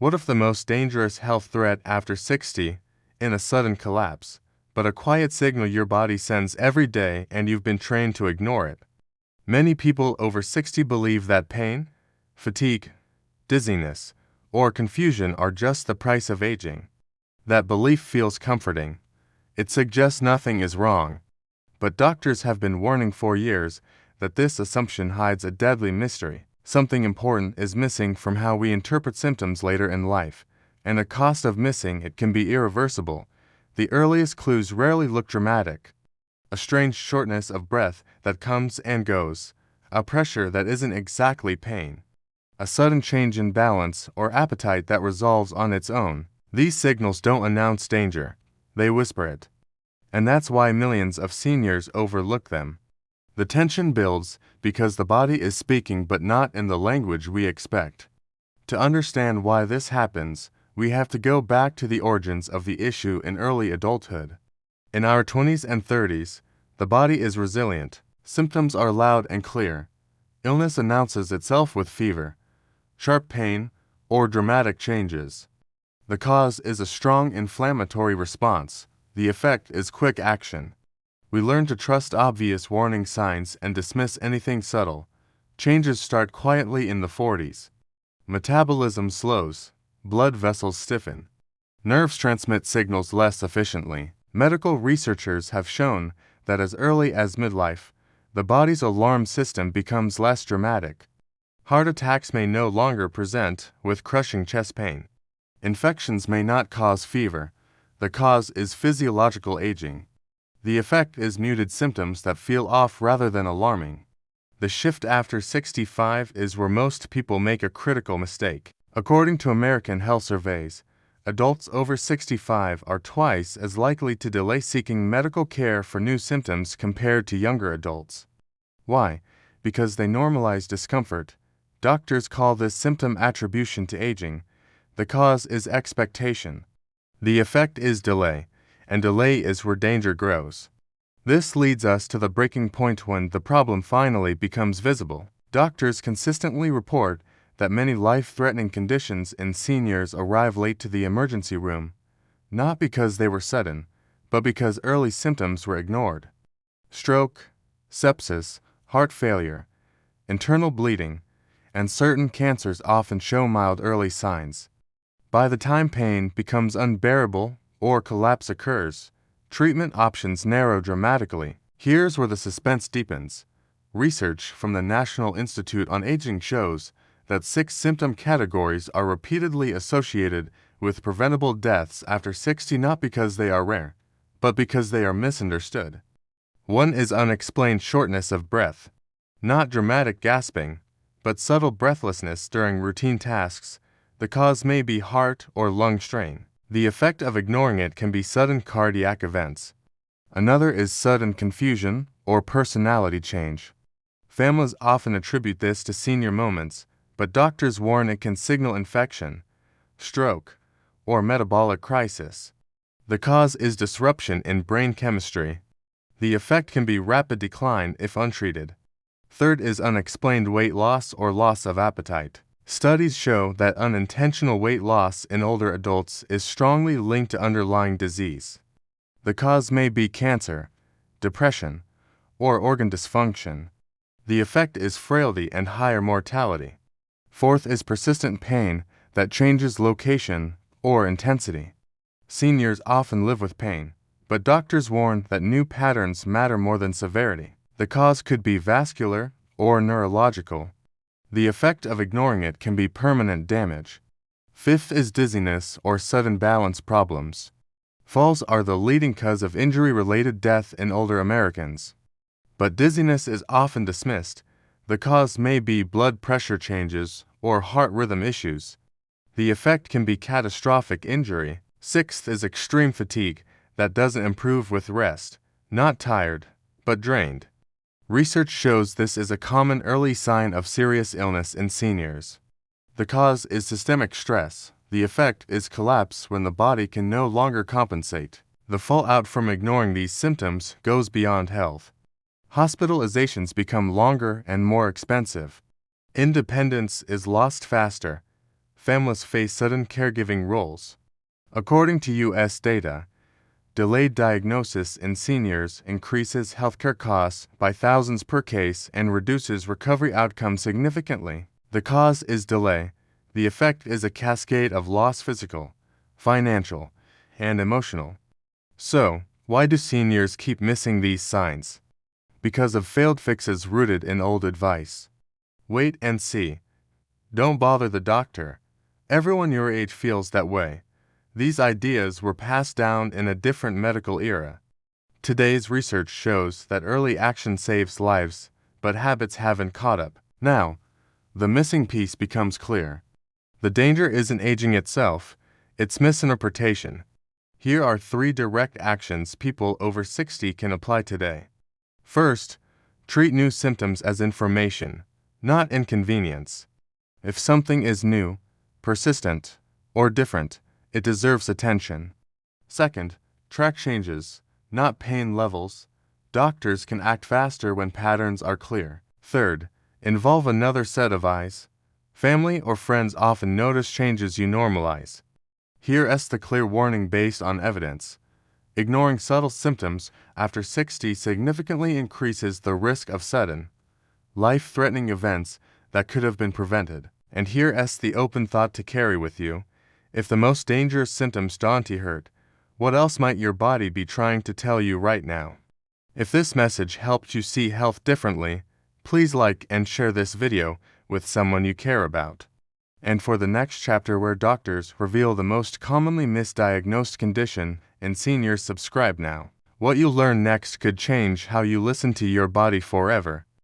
What if the most dangerous health threat after 60 in a sudden collapse, but a quiet signal your body sends every day and you've been trained to ignore it? Many people over 60 believe that pain, fatigue, dizziness, or confusion are just the price of aging. That belief feels comforting. It suggests nothing is wrong. But doctors have been warning for years that this assumption hides a deadly mystery. Something important is missing from how we interpret symptoms later in life, and the cost of missing it can be irreversible. The earliest clues rarely look dramatic. A strange shortness of breath that comes and goes, a pressure that isn't exactly pain, a sudden change in balance or appetite that resolves on its own. These signals don't announce danger, they whisper it. And that's why millions of seniors overlook them. The tension builds because the body is speaking but not in the language we expect. To understand why this happens, we have to go back to the origins of the issue in early adulthood. In our 20s and 30s, the body is resilient. Symptoms are loud and clear. Illness announces itself with fever, sharp pain, or dramatic changes. The cause is a strong inflammatory response. The effect is quick action. We learn to trust obvious warning signs and dismiss anything subtle. Changes start quietly in the 40s. Metabolism slows, blood vessels stiffen. Nerves transmit signals less efficiently. Medical researchers have shown that as early as midlife, the body's alarm system becomes less dramatic. Heart attacks may no longer present with crushing chest pain. Infections may not cause fever. The cause is physiological aging. The effect is muted symptoms that feel off rather than alarming. The shift after 65 is where most people make a critical mistake. According to American health surveys, adults over 65 are twice as likely to delay seeking medical care for new symptoms compared to younger adults. Why? Because they normalize discomfort. Doctors call this symptom attribution to aging. The cause is expectation. The effect is delay, and delay is where danger grows. This leads us to the breaking point when the problem finally becomes visible. Doctors consistently report that many life-threatening conditions in seniors arrive late to the emergency room, not because they were sudden, but because early symptoms were ignored. Stroke, sepsis, heart failure, internal bleeding, and certain cancers often show mild early signs. By the time pain becomes unbearable or collapse occurs, treatment options narrow dramatically. Here's where the suspense deepens. Research from the National Institute on Aging shows that 6 symptom categories are repeatedly associated with preventable deaths after 60, not because they are rare, but because they are misunderstood. 1 is unexplained shortness of breath. Not dramatic gasping, but subtle breathlessness during routine tasks. The cause may be heart or lung strain. The effect of ignoring it can be sudden cardiac events. Another is sudden confusion or personality change. Families often attribute this to senior moments, but doctors warn it can signal infection, stroke, or metabolic crisis. The cause is disruption in brain chemistry. The effect can be rapid decline if untreated. Third is unexplained weight loss or loss of appetite. Studies show that unintentional weight loss in older adults is strongly linked to underlying disease. The cause may be cancer, depression, or organ dysfunction. The effect is frailty and higher mortality. Fourth is persistent pain that changes location or intensity. Seniors often live with pain, but doctors warn that new patterns matter more than severity. The cause could be vascular or neurological. The effect of ignoring it can be permanent damage. Fifth is dizziness or sudden balance problems. Falls are the leading cause of injury-related death in older Americans. But dizziness is often dismissed. The cause may be blood pressure changes or heart rhythm issues. The effect can be catastrophic injury. Sixth is extreme fatigue that doesn't improve with rest. Not tired, but drained. Research shows this is a common early sign of serious illness in seniors. The cause is systemic stress. The effect is collapse when the body can no longer compensate. The fallout from ignoring these symptoms goes beyond health. Hospitalizations become longer and more expensive. Independence is lost faster. families face sudden caregiving roles. According to U.S. data, delayed diagnosis in seniors increases healthcare costs by thousands per case and reduces recovery outcomes significantly. The cause is delay. The effect is a cascade of loss: physical, financial, and emotional. So, why do seniors keep missing these signs? Because of failed fixes rooted in old advice. Wait and see. Don't bother the doctor. Everyone your age feels that way. These ideas were passed down in a different medical era. Today's research shows that early action saves lives, but habits haven't caught up. Now, the missing piece becomes clear. The danger isn't aging itself, it's misinterpretation. Here are 3 direct actions people over 60 can apply today. First, treat new symptoms as information, not inconvenience. If something is new, persistent, or different, it deserves attention. Second, track changes, not pain levels. Doctors can act faster when patterns are clear. Third, involve another set of eyes. Family or friends often notice changes you normalize. Here's the clear warning based on evidence. Ignoring subtle symptoms after 60 significantly increases the risk of sudden, life-threatening events that could have been prevented. And here's the open thought to carry with you. If the most dangerous symptoms don't hurt, what else might your body be trying to tell you right now? If this message helped you see health differently, please like and share this video with someone you care about. And for the next chapter where doctors reveal the most commonly misdiagnosed condition in seniors, subscribe now. What you learn next could change how you listen to your body forever.